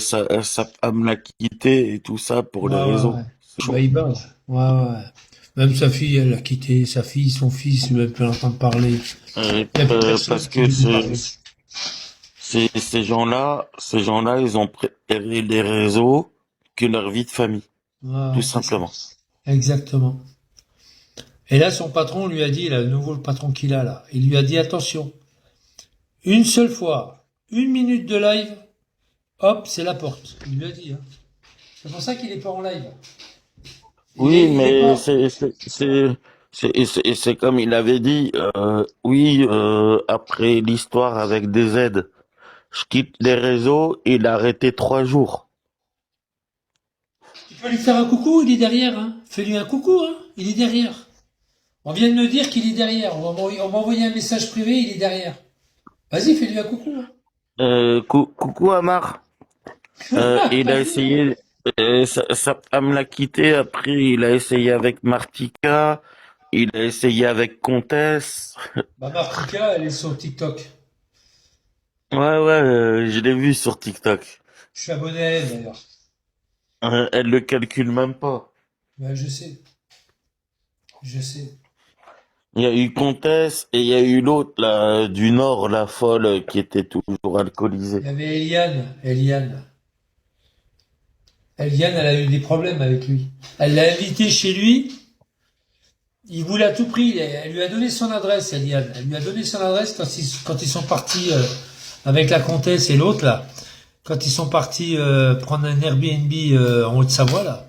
femme l'a quitté et tout ça pour Ouais, les ouais, réseaux. ouais. C'est Bah, chaud. il bat. Ouais, ouais. Même sa fille, elle a quitté sa fille, son fils, même plus l'entendre parler. Et, Il n'y a plus personne parce qui que veut lui parler. ces gens-là, ils ont préféré les réseaux que leur vie de famille, Ouais, tout c'est ça. simplement. Exactement. Et là, son patron lui a dit, là, le nouveau patron qu'il a là, il lui a dit, attention, une seule fois, 1 minute de live, hop, c'est la porte. Il lui a dit, hein. C'est pour ça qu'il est pas en live. Oui, Il est mais pas. c'est comme il avait dit, oui, après l'histoire avec des aides, je quitte les réseaux, il a arrêté 3 jours. Tu peux lui faire un coucou, il est derrière, hein. Fais-lui un coucou, hein. Il est derrière. On vient de me dire qu'il est derrière. On m'a envoyé un message privé, il est derrière. Vas-y, fais-lui un coucou, hein. Coucou Amar. Il a Vas-y, hein. essayé, sa femme l'a quitté, après il a essayé avec Martika, il a essayé avec Comtesse. Bah, Martika, elle est sur TikTok. Ouais, ouais, je l'ai vu sur TikTok. Je suis abonné à elle, d'ailleurs. Elle le calcule même pas. Ouais, je sais. Je sais. Il y a eu Comtesse et il y a eu l'autre, là, du Nord, la folle, qui était toujours Il alcoolisée. y avait Eliane. Eliane. Eliane, elle a eu des problèmes avec lui. Elle l'a invité chez lui. Il voulait à tout prix. Elle lui a donné son adresse, Eliane. Elle lui a donné son adresse quand ils sont partis avec la comtesse et l'autre, là. Quand ils sont partis prendre un Airbnb en Haute-Savoie, là.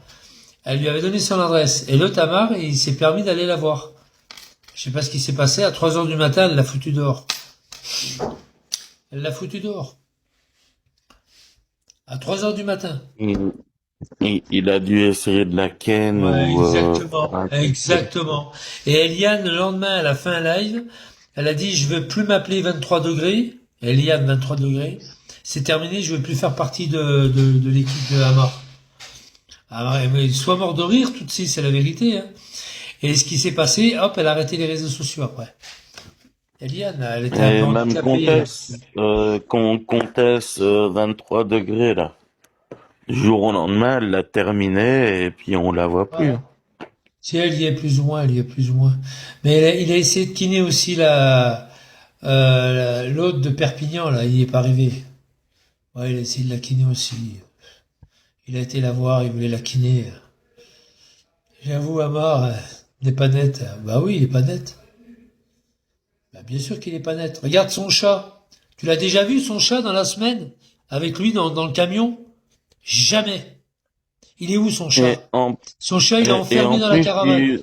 Elle lui avait donné son adresse. Et le Tamar, il s'est permis d'aller la voir. Je sais pas ce qui s'est passé. À 3 heures du matin, elle l'a foutu dehors. Elle l'a foutu dehors. À 3 heures du matin. Il a dû essayer de la ken Ouais, ou exactement. Exactement. Et Eliane, le lendemain, elle a fait un live. Elle a dit, je veux plus m'appeler 23 degrés. Eliane, 23 degrés. C'est terminé, je veux plus faire partie de l'équipe de Hamar. Alors, mais soit mort de rire, tout de suite, c'est la vérité, hein. Et ce qui s'est passé, hop, elle a arrêté les réseaux sociaux après. Eliane, elle était un et peu même handicapée. Comtesse 23 degrés là. Du jour au lendemain, elle l'a terminé et puis on la voit plus. Ouais. Hein. Si elle y est plus ou moins, elle y est plus ou moins. Mais il a essayé de kiner aussi l'autre de Perpignan, là, il n'y est pas arrivé. Ouais, il a essayé de la kiner aussi. Il a été la voir, il voulait la kiner. J'avoue, Amar, n'est pas net. Bah oui, il est pas net. Bah bien sûr qu'il est pas net. Regarde son chat. Tu l'as déjà vu, son chat, dans la semaine? Avec lui dans le camion? Jamais. Il est où, son Et chat? en, Son chat, il est et enfermé en dans la plus, caravane.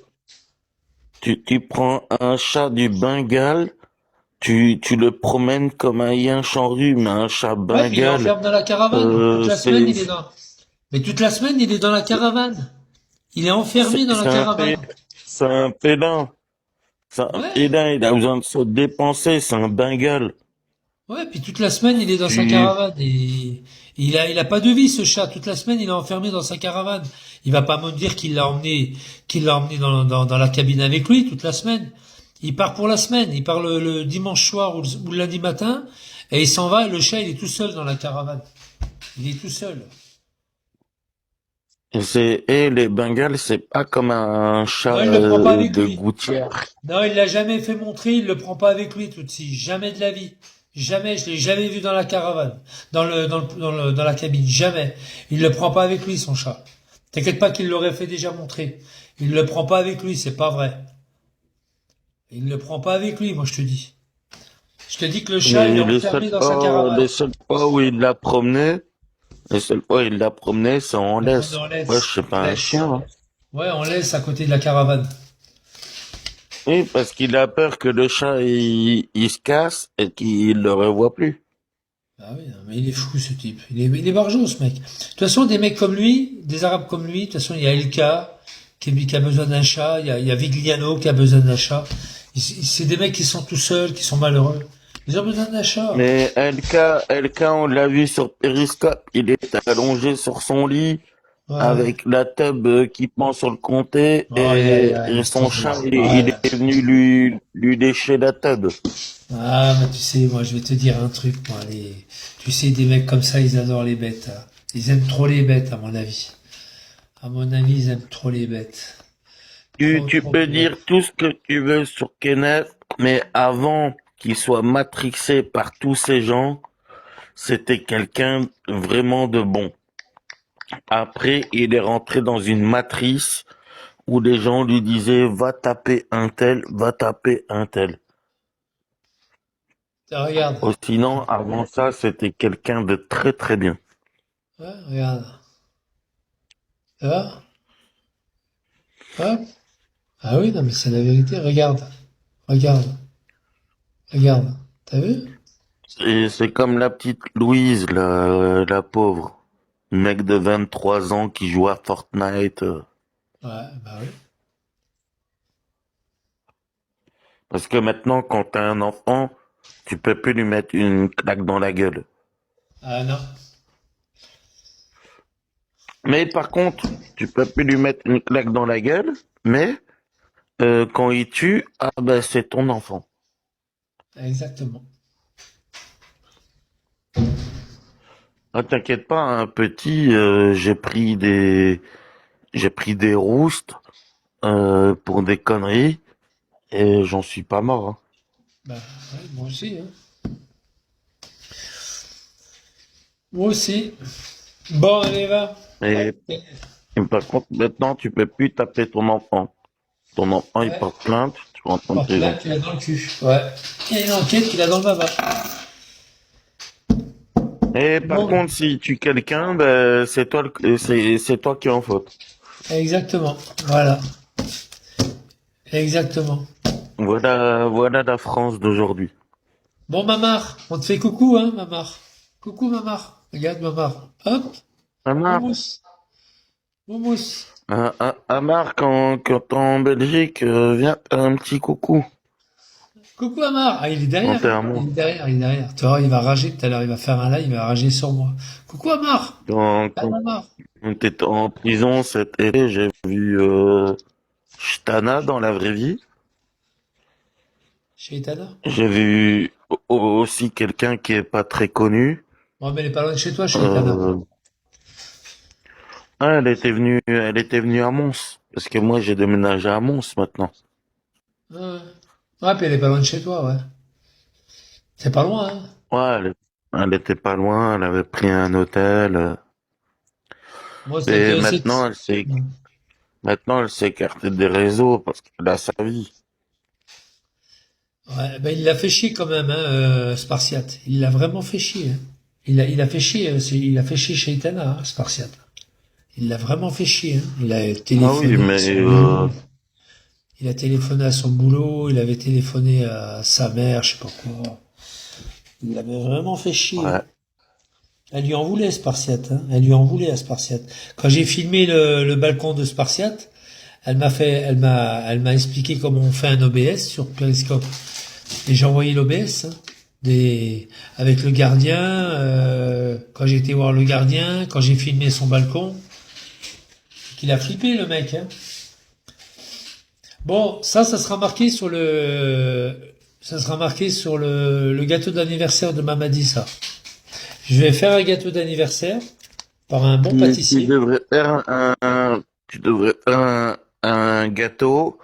tu prends un chat du Bengale, tu le promènes comme un yin chanru, mais un chat Ouais, puis il est Bengale, enfermé dans la caravane. Toute la semaine, c'est il est dans... Mais toute la semaine, il est dans la caravane. Il est enfermé dans la c'est un caravane. c'est un félin. C'est un Ouais. félin, il a besoin de se dépenser, c'est un Bengale. Ouais, puis toute la semaine, il est dans sa Tu, caravane. Et il a pas de vie, ce chat. Toute la semaine, il est enfermé dans sa caravane. Il va pas me dire qu'il l'a emmené dans la cabine avec lui toute la semaine. Il part pour la semaine. Il part le dimanche soir ou le lundi matin. Et il s'en va. Et le chat, il est tout seul dans la caravane. Il est tout seul. et les Bengales, c'est pas comme un chat Non, il le prend pas avec de lui. gouttière. Non, il l'a jamais fait montrer, il le prend pas avec lui, Tutsi. Jamais de la vie. Jamais, je l'ai jamais vu dans la caravane, dans la cabine. Jamais. Il le prend pas avec lui, son chat. T'inquiète pas qu'il l'aurait fait déjà montrer. Il le prend pas avec lui, c'est pas vrai. Il le prend pas avec lui, moi je te dis. Je te dis que le chat, il est Et enfermé dans sa caravane. les seules fois où il l'a promené, les seules fois où il l'a promené, c'est en Il l'a promené laisse. en Ouais, laisse. c'est En pas un laisse. chien. Hein. Ouais, on laisse à côté de la caravane. Oui, parce qu'il a peur que le chat il se casse et qu'il le revoie plus. Ah oui, non, mais il est fou ce type. Il est barjot ce mec. De toute façon, des mecs comme lui, des Arabes comme lui, de toute façon, il y a Elka qui a besoin d'un chat, il y a Vigliano qui a besoin d'un chat. C'est des mecs qui sont tout seuls, qui sont malheureux. Ils ont besoin d'un chat. Mais LK, on l'a vu sur Periscope, il est allongé sur son lit Ouais. avec la tub qui pend sur le comté Aïe, aïe, et aïe. son chat, il Ouais. est venu lui lécher la tub. Ah, mais tu sais, moi, je vais te dire un truc, moi, tu sais, des mecs comme ça, ils adorent les bêtes, hein. Ils aiment trop les bêtes, à mon avis. À mon avis, ils aiment trop les bêtes. Trop, Tu trop peux les bêtes. dire tout ce que tu veux sur Kenneth, mais avant qu'il soit matrixé par tous ces gens, c'était quelqu'un vraiment de bon. Après, il est rentré dans une matrice où les gens lui disaient va taper un tel, va taper un tel. Regarde. Sinon, avant ça, c'était quelqu'un de très très bien. Ouais, regarde. Ça va? Hop. Ah oui, non, mais c'est la vérité. Regarde. Regarde. Regarde. T'as vu? C'est comme la petite Louise, la pauvre. Le mec de 23 ans qui joue à Fortnite. Ouais, bah oui. Parce que maintenant, quand t'as un enfant, tu peux plus lui mettre une claque dans la gueule. Ah non. Mais par contre, tu peux plus lui mettre une claque dans la gueule, mais quand il tue, ah ben c'est ton enfant. Exactement. Ah, t'inquiète pas, hein, petit, j'ai pris des roustes pour des conneries et j'en suis pas mort. Hein. Bah, ouais, moi aussi, hein. Moi aussi. Bon, allez, va. Et, et par contre, maintenant, tu peux plus taper ton enfant. Ton enfant, il Ouais. porte plainte, tu vas en Porte prison. là, tu l'as dans le cul. Ouais. Il y a une enquête qu'il a dans le baba. Et par Bon, contre, si tu tues quelqu'un, ben, c'est toi qui es en faute. exactement. Voilà. Exactement. Voilà la France d'aujourd'hui. Bon, Mamar, on te fait coucou, hein, Mamar. Coucou, Mamar. Regarde, Mamar. Hop. Amar, Moumous. Moumous. Amar, quand t'es en Belgique, viens, un petit coucou. Coucou, Amar. Ah, il est Quand derrière, t'es hein. à moi. Il est derrière, il est derrière. Tu vois, il va rager tout à l'heure. Il va faire un live, il va rager sur moi. Coucou, Amar. Ah, Quand Amar. t'étais en prison cet été, j'ai vu Shtana dans la vraie vie. Chez Itana. J'ai vu aussi quelqu'un qui est pas très connu. Bon, mais elle est pas loin de chez toi, chez Itana. Euh, elle était venue à Mons. Parce que moi, j'ai déménagé à Mons maintenant. Ouais. Ouais, puis elle est pas loin de chez toi, ouais. C'est pas loin, hein. Ouais, elle était pas loin, elle avait pris un hôtel. Moi, c'est Et que c'est. maintenant, elle s'est écartée des réseaux parce qu'elle a sa vie. Ouais, ben il l'a fait chier quand même, hein, Spartiate. Il l'a vraiment fait chier. Hein. Il a fait chier, il a fait chier chez Itana, hein, Spartiate. Il l'a vraiment fait chier. Hein. Il a Ah oui, téléphoné à mais son boulot. Il a téléphoné à son boulot. Il avait téléphoné à sa mère, je sais pas quoi. Il l'avait vraiment fait chier. ouais. Elle lui en voulait, Spartiate. Hein. Elle lui en voulait à Spartiate. Quand j'ai filmé le balcon de Spartiate, elle m'a expliqué comment on fait un OBS sur Periscope. Et j'ai envoyé l'OBS, hein, avec le gardien, quand j'ai été voir le gardien, quand j'ai filmé son balcon, qu'il a flippé le mec. Hein. Bon, ça sera marqué sur le gâteau d'anniversaire de Mamadi, ça. Je vais faire un gâteau d'anniversaire par un bon Tu pâtissier. devrais faire un gâteau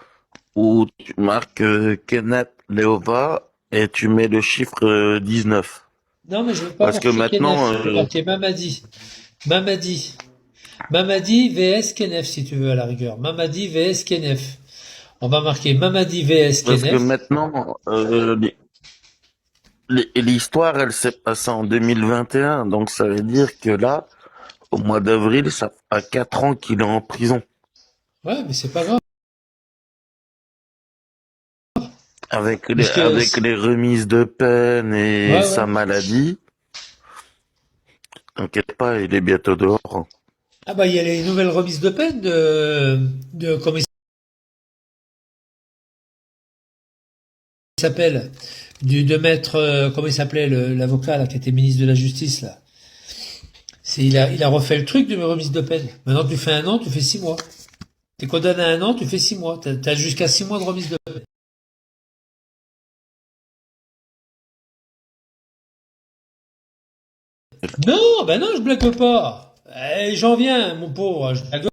où tu marques Kenneth Leova et tu mets le chiffre 19. Non, mais je veux pas Parce que marquer Kenef, maintenant, je veux marquer Mamadi. Mamadi. Mamadi vs Kenef, si tu veux, à la rigueur. Mamadi vs Kenef. On va marquer Mamadi vs parce que Kenef. maintenant, l'histoire, elle s'est passée en 2021. Donc ça veut dire que là, au mois d'avril, ça fait 4 ans qu'il est en prison. Ouais, mais c'est pas grave. Avec Parce que les remises de peine et ouais, sa ouais. maladie, t'inquiète pas, il est bientôt dehors. Ah bah, il y a les nouvelles remises de peine de comment il s'appelle? De maître, comment il s'appelait, l'avocat, là, qui était ministre de la Justice, là. Il a refait le truc de mes remises de peine. Maintenant, tu fais 1 an, tu fais 6 mois. T'es condamné à 1 an, tu fais 6 mois. T'as jusqu'à 6 mois de remise de peine. Non, ben non, je blague pas. J'en viens, mon pauvre, je blague